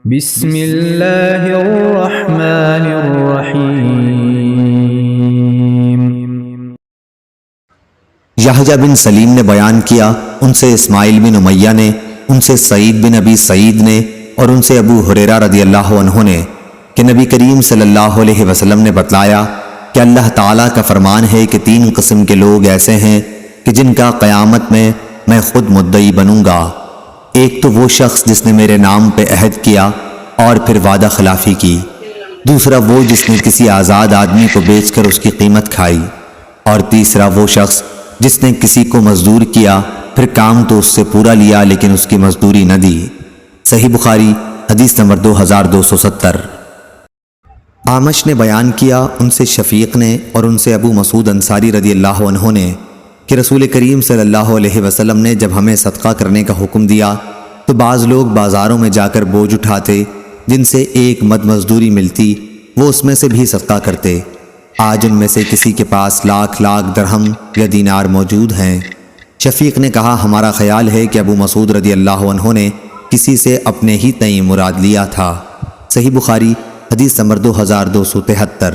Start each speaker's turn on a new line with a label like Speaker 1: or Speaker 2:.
Speaker 1: بسم اللہ الرحمن الرحیم۔
Speaker 2: یحییٰ بن سلیم نے بیان کیا، ان سے اسماعیل بن امیہ نے، ان سے سعید بن ابی سعید نے، اور ان سے ابو ہریرہ رضی اللہ عنہ نے کہ نبی کریم صلی اللہ علیہ وسلم نے بتلایا کہ اللہ تعالیٰ کا فرمان ہے کہ 3 قسم کے لوگ ایسے ہیں کہ جن کا قیامت میں خود مدعی بنوں گا۔ ایک تو وہ شخص جس نے میرے نام پہ عہد کیا اور پھر وعدہ خلافی کی، دوسرا وہ جس نے کسی آزاد آدمی کو بیچ کر اس کی قیمت کھائی، اور تیسرا وہ شخص جس نے کسی کو مزدور کیا، پھر کام تو اس سے پورا لیا لیکن اس کی مزدوری نہ دی۔ صحیح بخاری حدیث نمبر 2270۔ اعمش نے بیان کیا، ان سے شفیق نے اور ان سے ابو مسعود انصاری رضی اللہ عنہ نے کہ رسول کریم صلی اللہ علیہ وسلم نے جب ہمیں صدقہ کرنے کا حکم دیا تو بعض لوگ بازاروں میں جا کر بوجھ اٹھاتے، جن سے ایک مد مزدوری ملتی، وہ اس میں سے بھی صدقہ کرتے۔ آج ان میں سے کسی کے پاس لاکھ درہم یا دینار موجود ہیں۔ شفیق نے کہا، ہمارا خیال ہے کہ ابو مسعود رضی اللہ عنہ نے کسی سے اپنے ہی تئیں مراد لیا تھا۔ صحیح بخاری حدیث نمبر 2273۔